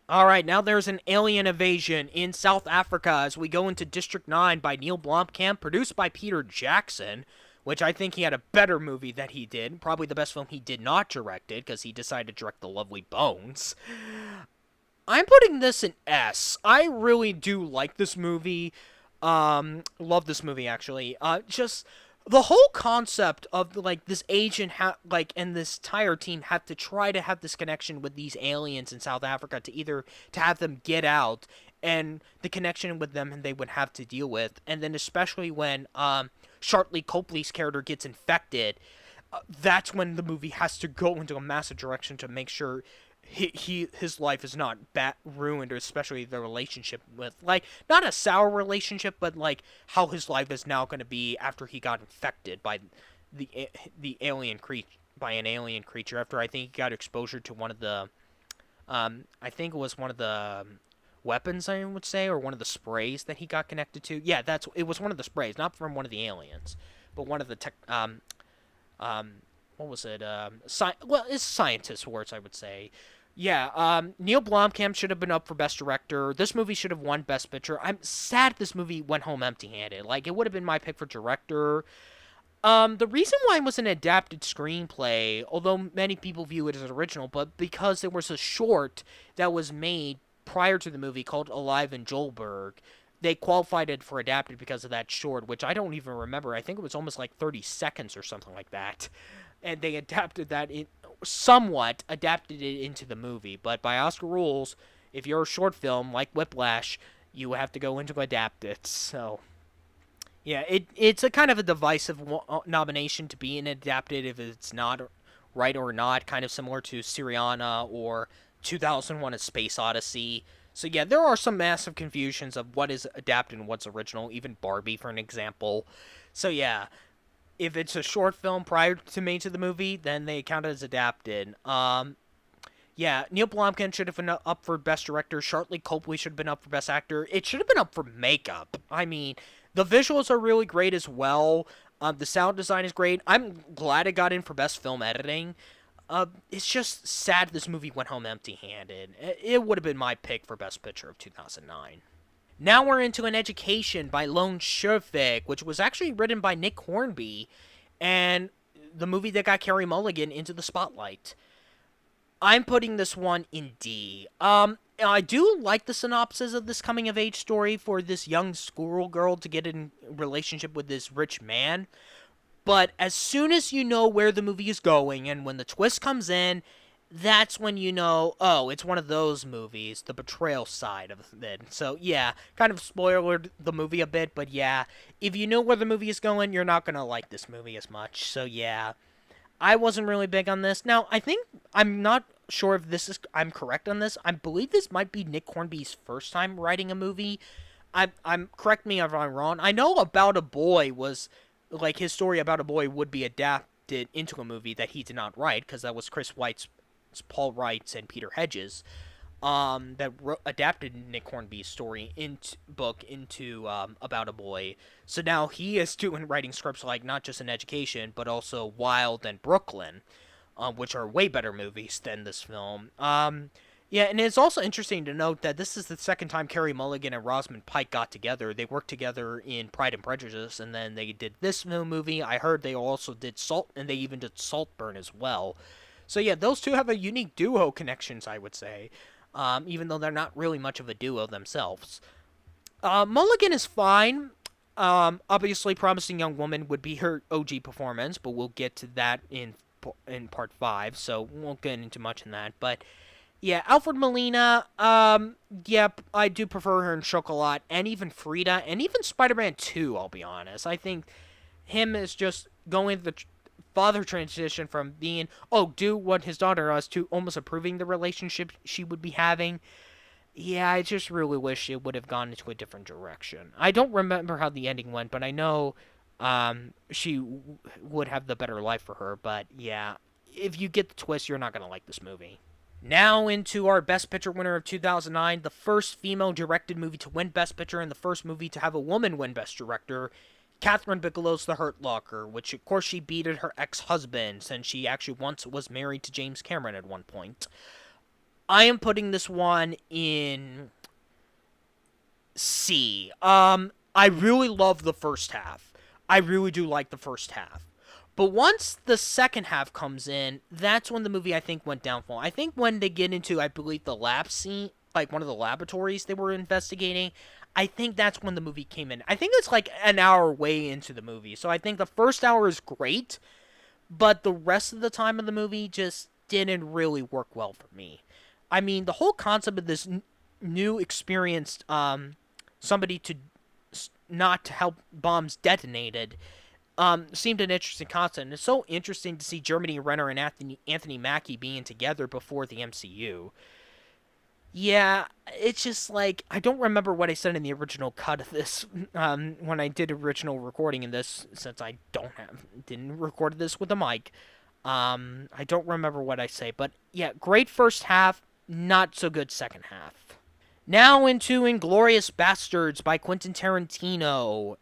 All right, now there's an alien invasion in South Africa as we go into District 9 by Neil Blomkamp, produced by Peter Jackson, which I think he had a better movie that he did. Probably the best film he did not direct it, because he decided to direct The Lovely Bones. I'm putting this in S. I really do like this movie. Love this movie actually. Just the whole concept of like this agent and this entire team have to try to have this connection with these aliens in South Africa to either to have them get out, and the connection with them and they would have to deal with, and then especially when Shartley Copley's character gets infected, that's when the movie has to go into a massive direction to make sure his life is not ruined, or especially the relationship with, like, not a sour relationship, but like how his life is now going to be after he got infected by the alien creature, by an alien creature, after I think he got exposure to one of the I think it was one of the weapons, I would say, or one of the sprays that he got connected to. Yeah, it was one of the sprays, not from one of the aliens, but one of the what was it? Well, it's scientist words, I would say. Yeah, Neil Blomkamp should have been up for Best Director. This movie should have won Best Picture. I'm sad this movie went home empty-handed. Like, it would have been my pick for Director. The reason why it was an adapted screenplay, although many people view it as original, but because there was a short that was made prior to the movie called Alive in Joelberg, they qualified it for adapted because of that short, which I don't even remember. I think it was almost like 30 seconds or something like that. And they adapted that somewhat adapted it into the movie. But by Oscar rules, if you're a short film like Whiplash, you have to go into adapt it. So, yeah, it's a kind of a divisive nomination to be an adapted if it's not right or not, kind of similar to Syriana or 2001: A Space Odyssey. So yeah, there are some massive confusions of what is adapted and what's original, even Barbie for an example. So yeah, if it's a short film prior to made to the movie, then they count it as adapted. Yeah, Neil Blomkamp should have been up for Best Director. Shartley Copley should have been up for Best Actor. It should have been up for makeup. I mean, the visuals are really great as well. The sound design is great. I'm glad it got in for Best Film Editing. It's just sad this movie went home empty-handed. It would have been my pick for Best Picture of 2009. Now we're into An Education by Lone Scherfig, which was actually written by Nick Hornby, and the movie that got Carey Mulligan into the spotlight. I'm putting this one in D. I do like the synopsis of this coming-of-age story for this young schoolgirl to get in relationship with this rich man. But as soon as you know where the movie is going, and when the twist comes in, that's when you know, oh, it's one of those movies, the betrayal side of it. So, yeah, kind of spoiled the movie a bit, but yeah, if you know where the movie is going, you're not going to like this movie as much. So, yeah, I wasn't really big on this. Now, I think, I'm not sure if I'm correct on this. I believe this might be Nick Hornby's first time writing a movie. Correct me if I'm wrong. I know About a Boy was, like, his story about a boy would be adapted into a movie that he did not write, because that was Chris White's Paul Wrights and Peter Hedges, adapted Nick Hornby's story into book into About a Boy. So now he is doing writing scripts like not just in Education, but also Wild and Brooklyn, which are way better movies than this film. Yeah, and it's also interesting to note that this is the second time Carey Mulligan and Rosamund Pike got together. They worked together in Pride and Prejudice, and then they did this new movie. I heard they also did Salt, and they even did Saltburn as well. So yeah, those two have a unique duo connections, I would say, even though they're not really much of a duo themselves. Mulligan is fine. Obviously, Promising Young Woman would be her OG performance, but we'll get to that in part 5, so we won't get into much in that. But yeah, Alfred Molina, yep, I do prefer her in Chocolat, and even Frida, and even Spider-Man 2, I'll be honest. I think him is just going the father transition from being, oh, do what his daughter does, to almost approving the relationship she would be having. Yeah, I just really wish it would have gone into a different direction. I don't remember how the ending went, but I know she would have the better life for her. But yeah, if you get the twist, you're not going to like this movie. Now into our Best Picture winner of 2009, the first female-directed movie to win Best Picture and the first movie to have a woman win Best Director, Catherine Bigelow's The Hurt Locker, which of course she beated her ex-husband since she actually once was married to James Cameron at one point. I am putting this one in C. I really love the first half. I really do like the first half. But once the second half comes in, that's when the movie I think went downfall. I think when they get into, I believe, the lab scene, like one of the laboratories they were investigating, I think that's when the movie came in. I think it's like an hour way into the movie. So I think the first hour is great, but the rest of the time of the movie just didn't really work well for me. I mean, the whole concept of this new experienced somebody to not to help bombs detonated seemed an interesting concept. And it's so interesting to see Germany Renner and Anthony Mackie being together before the MCU. Yeah, it's just like I don't remember what I said in the original cut of this when I did original recording in this, since I didn't record this with a mic. I don't remember what I say, but yeah, great first half, not so good second half. Now into Inglorious Bastards by Quentin Tarantino.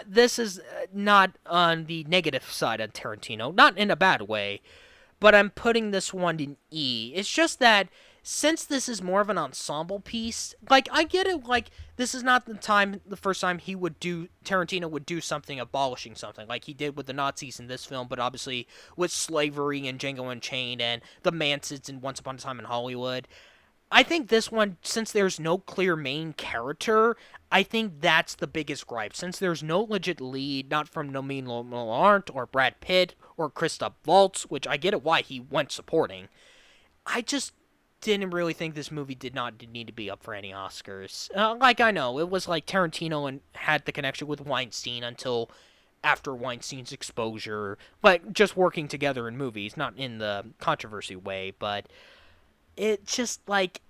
This is not on the negative side of Tarantino, not in a bad way, but I'm putting this one in E. It's just that since this is more of an ensemble piece, like I get it, like this is not the first time Tarantino would do something abolishing something, like he did with the Nazis in this film, but obviously with slavery and Django Unchained and the Mansons and Once Upon a Time in Hollywood. I think this one, since there's no clear main character, I think that's the biggest gripe. Since there's no legit lead, not from Nomin Laurent or Brad Pitt or Christoph Waltz, which I get it why he went supporting, I just didn't really think this movie did not need to be up for any Oscars. Like, I know, it was like Tarantino and had the connection with Weinstein until after Weinstein's exposure. Like, just working together in movies, not in the controversy way, but it just like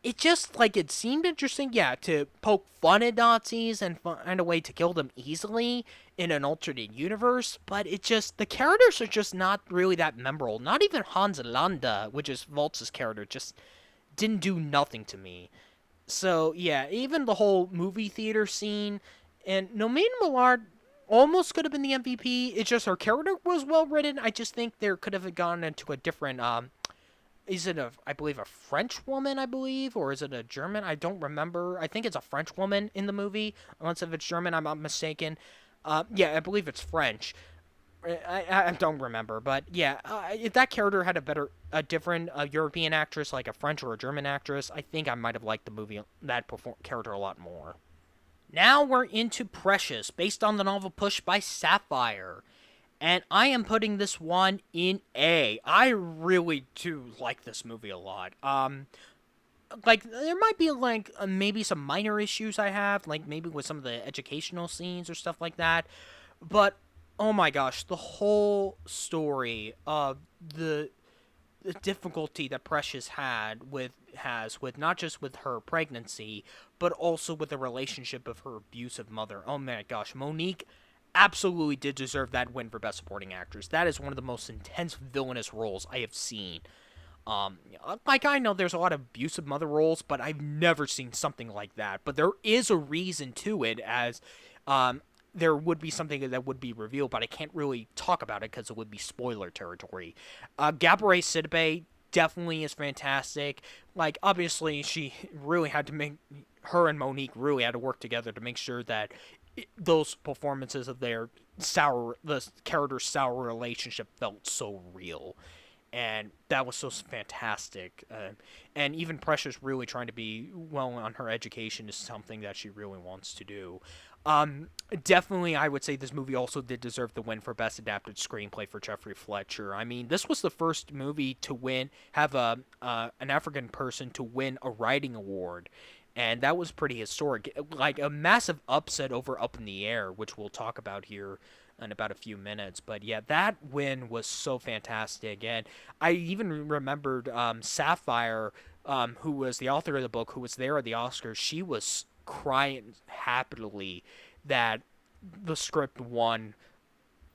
it seemed interesting, yeah, to poke fun at Nazis and find a way to kill them easily in an alternate universe, but the characters are just not really that memorable. Not even Hans Landa, which is Waltz's character, just didn't do nothing to me. So yeah, even the whole movie theater scene, and Nomin Millard almost could have been the MVP. It's just her character was well written. I just think there could have gone into a different is it I believe a French woman, I believe, or is it a German? I don't remember. I think it's a French woman in the movie, unless if it's German, I'm not mistaken. Yeah, I believe it's French. I don't remember, but yeah, if that character had a different European actress, like a French or a German actress, I think I might have liked the movie, character a lot more. Now we're into Precious, based on the novel Push by Sapphire. And I am putting this one in A. I really do like this movie a lot. Like there might be like maybe some minor issues I have, like maybe with some of the educational scenes or stuff like that, but oh my gosh, the whole story of the difficulty that Precious has with not just with her pregnancy, but also with the relationship of her abusive mother. Oh my gosh, Monique absolutely did deserve that win for Best Supporting Actress. That is one of the most intense villainous roles I have seen. Like I know there's a lot of abusive mother roles, but I've never seen something like that. But there is a reason to it, as there would be something that would be revealed, but I can't really talk about it because it would be spoiler territory. Gabourey Sidibe definitely is fantastic. Like obviously, she really had to make her and Monique really had to work together to make sure that those performances of their the character's sour relationship felt so real, and that was so fantastic. And even Precious really trying to be well on her education is something that she really wants to do. Definitely, I would say this movie also did deserve the win for Best Adapted Screenplay for Jeffrey Fletcher. I mean, this was the first movie to have an African person to win a writing award, and that was pretty historic. Like a massive upset over Up in the Air, which we'll talk about here in about a few minutes. But yeah, that win was so fantastic, and I even remembered Sapphire, who was the author of the book, who was there at the Oscars. She was crying happily that the script won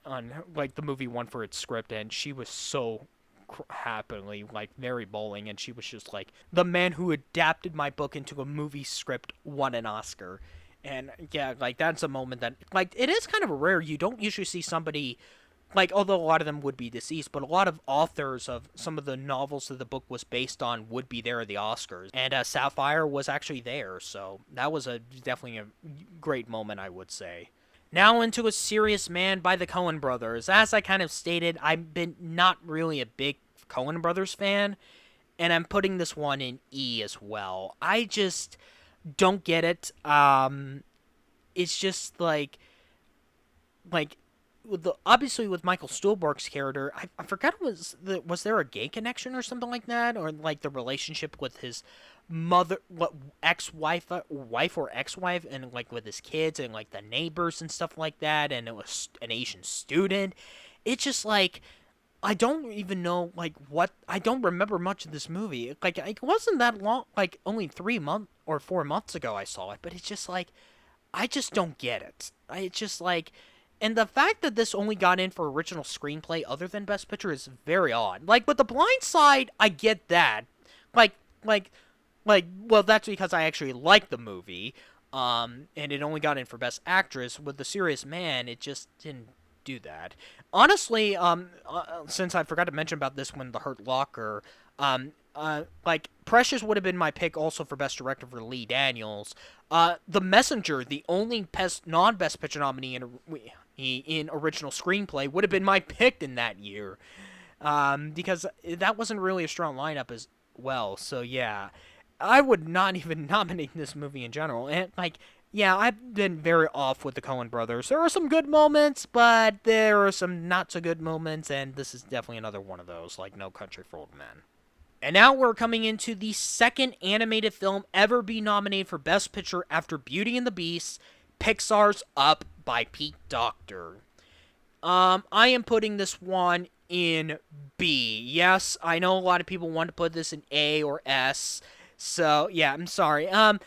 on like the movie won for its script, and she was so happily like very bowling, and she was just like, the man who adapted my book into a movie script won an Oscar. And yeah, like that's a moment that like it is kind of rare. You don't usually see somebody like, although a lot of them would be deceased, but a lot of authors of some of the novels that the book was based on would be there at the Oscars, and Sapphire was actually there, so that was a definitely a great moment, I would say. Now into A Serious Man by the Coen Brothers. As I kind of stated, I've been not really a big Coen Brothers fan, and I'm putting this one in E as well. I just don't get it. It's just like with obviously with Michael Stuhlbarg's character, I forgot was there a gay connection or something like that, or like the relationship with his mother, what ex-wife, wife or ex-wife, and like with his kids and like the neighbors and stuff like that, and it was an Asian student. It's just like I don't even know like what I don't remember much of this movie. Like it wasn't that long, like only 3 months or 4 months ago I saw it, but it's just like I just don't get it. It's just like, and the fact that this only got in for original screenplay other than Best Picture is very odd. Like with The Blind Side, I get that. Like, like, well, that's because I actually like the movie. And it only got in for Best Actress. With The Serious Man, it just didn't do that. Honestly, since I forgot to mention about this one, The Hurt Locker, like Precious would have been my pick also for Best Director for Lee Daniels. The Messenger, the only non-Best Picture nominee in original screenplay, would have been my pick in that year, because that wasn't really a strong lineup as well. So yeah, I would not even nominate this movie in general. And like, yeah, I've been very off with the Coen Brothers. There are some good moments, but there are some not so good moments, and this is definitely another one of those, like No Country for Old Men. And now we're coming into the second animated film ever be nominated for Best Picture after Beauty and the Beast, Pixar's Up by Pete Docter. I am putting this one in B. Yes, I know a lot of people want to put this in A or S. So, yeah, I'm sorry. I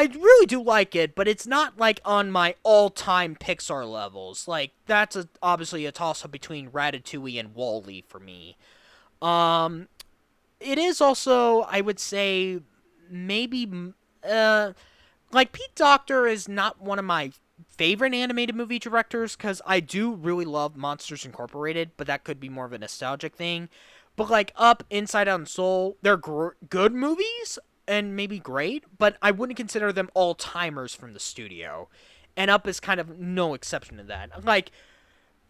really do like it, but it's not like on my all-time Pixar levels. Like that's obviously a toss-up between Ratatouille and WALL-E for me. Um, it is also, I would say, maybe like Pete Docter is not one of my favorite animated movie directors because I do really love Monsters Incorporated, but that could be more of a nostalgic thing. But like Up, Inside Out, and Soul, they're good movies and maybe great, but I wouldn't consider them all timers from the studio. And Up is kind of no exception to that. Like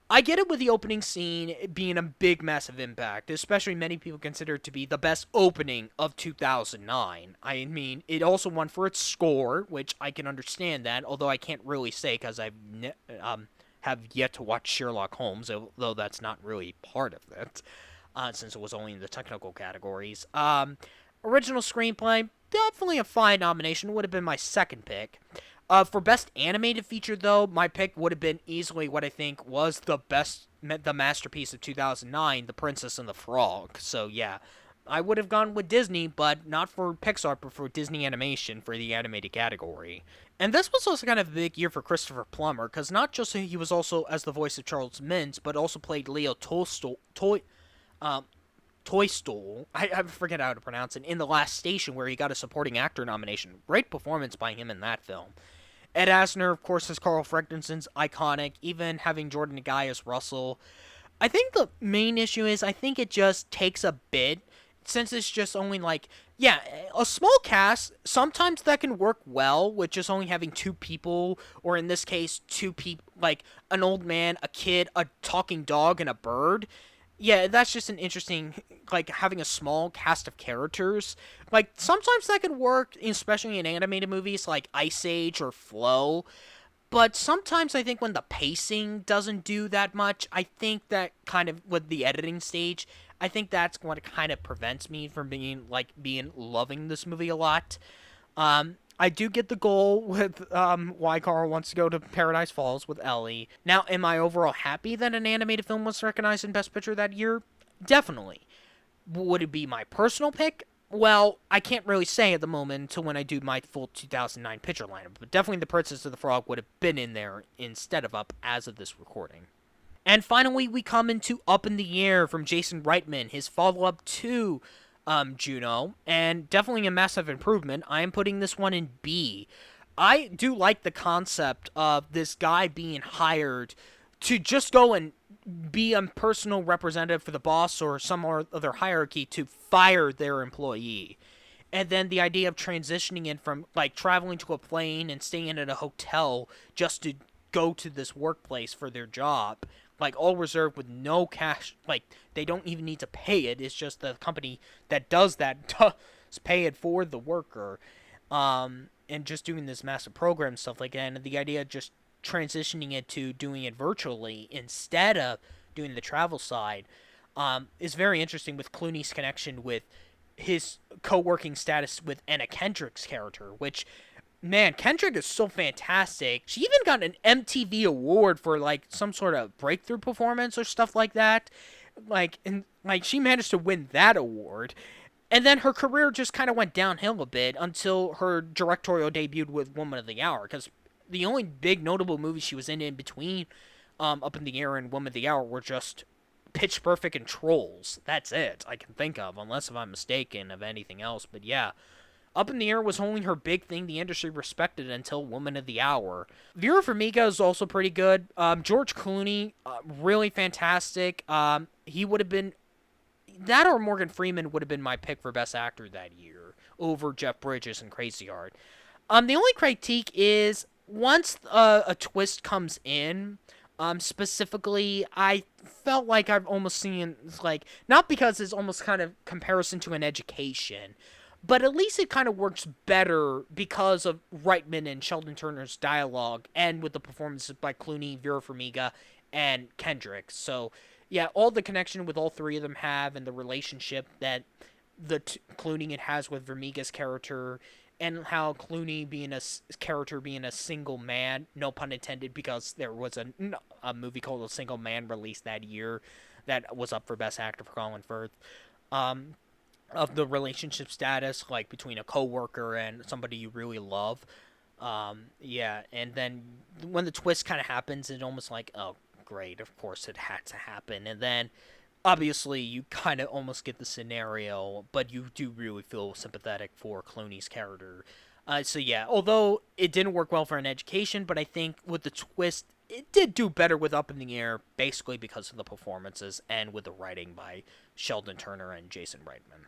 I get it with the opening scene being a big, massive impact, especially many people consider it to be the best opening of 2009. I mean, it also won for its score, which I can understand that, although I can't really say because have yet to watch Sherlock Holmes, though that's not really part of it, since it was only in the technical categories. Original screenplay, definitely a fine nomination. Would have been my second pick. For best animated feature, though, my pick would have been easily what I think was the masterpiece of 2009, The Princess and the Frog. So yeah, I would have gone with Disney, but not for Pixar, but for Disney Animation for the animated category. And this was also kind of a big year for Christopher Plummer, because not just he was also as the voice of Charles Mintz, but also played Leo um, Toystol. I forget how to pronounce it. In The Last Station, where he got a supporting actor nomination. Great performance by him in that film. Ed Asner, of course, as Carl Fredrickssen's iconic. Even having Jordan Guy as Russell. I think the main issue is I think it just takes a bit, since it's just only like, yeah, a small cast, sometimes that can work well with just only having two people, or in this case, two people, like an old man, a kid, a talking dog, and a bird. Yeah, that's just an interesting, like, having a small cast of characters. Like, sometimes that could work, especially in animated movies like Ice Age or Flow. But sometimes I think when the pacing doesn't do that much, I think that kind of with the editing stage, I think that's what kind of prevents me from being loving this movie a lot. I do get the goal with why Carl wants to go to Paradise Falls with Ellie. Now, am I overall happy that an animated film was recognized in Best Picture that year? Definitely. Would it be my personal pick? Well, I can't really say at the moment until when I do my full 2009 picture lineup, but definitely The Princess of the Frog would have been in there instead of Up as of this recording. And finally, we come into Up in the Air from Jason Reitman, his follow up to Juno, and definitely a massive improvement. I am putting this one in B. I do like the concept of this guy being hired to just go and be a personal representative for the boss or some other hierarchy to fire their employee. And then the idea of transitioning in from like traveling to a plane and staying at a hotel just to go to this workplace for their job, like all reserved with no cash. Like they don't even need to pay it. It's just the company that does that does pay it for the worker. And just doing this massive program and stuff like that. And the idea of just transitioning it to doing it virtually instead of doing the travel side is very interesting with Clooney's connection with his co-working status with Anna Kendrick's character, which, man, Kendrick is so fantastic. She even got an MTV award for like some sort of breakthrough performance or stuff like that. Like she managed to win that award. And then her career just kind of went downhill a bit until her directorial debut with Woman of the Hour, because the only big notable movies she was in between Up in the Air and Woman of the Hour were just Pitch Perfect and Trolls. That's it I can think of, unless if I'm mistaken of anything else. But yeah, Up in the Air was only her big thing the industry respected until Woman of the Hour. Vera Farmiga is also pretty good. George Clooney, really fantastic. He would have been that, or Morgan Freeman would have been my pick for Best Actor that year over Jeff Bridges and Crazy Heart. The only critique is once a twist comes in, specifically, I felt like I've almost seen, like, not because it's almost kind of comparison to an education, but at least it kind of works better because of Reitman and Sheldon Turner's dialogue and with the performances by Clooney, Vera Farmiga, and Kendrick. So, yeah, all the connection with all three of them have and the relationship that Clooney it has with Vermiga's character, and how Clooney being character being a single man, no pun intended, because there was a movie called A Single Man released that year that was up for Best Actor for Colin Firth. Of the relationship status, like between a coworker and somebody you really love. Yeah, and then when the twist kind of happens, it's almost like, oh, great, of course it had to happen. And then obviously you kind of almost get the scenario, but you do really feel sympathetic for Clooney's character. So yeah, although it didn't work well for an education, but I think with the twist, it did do better with Up in the Air, basically because of the performances and with the writing by Sheldon Turner and Jason Reitman.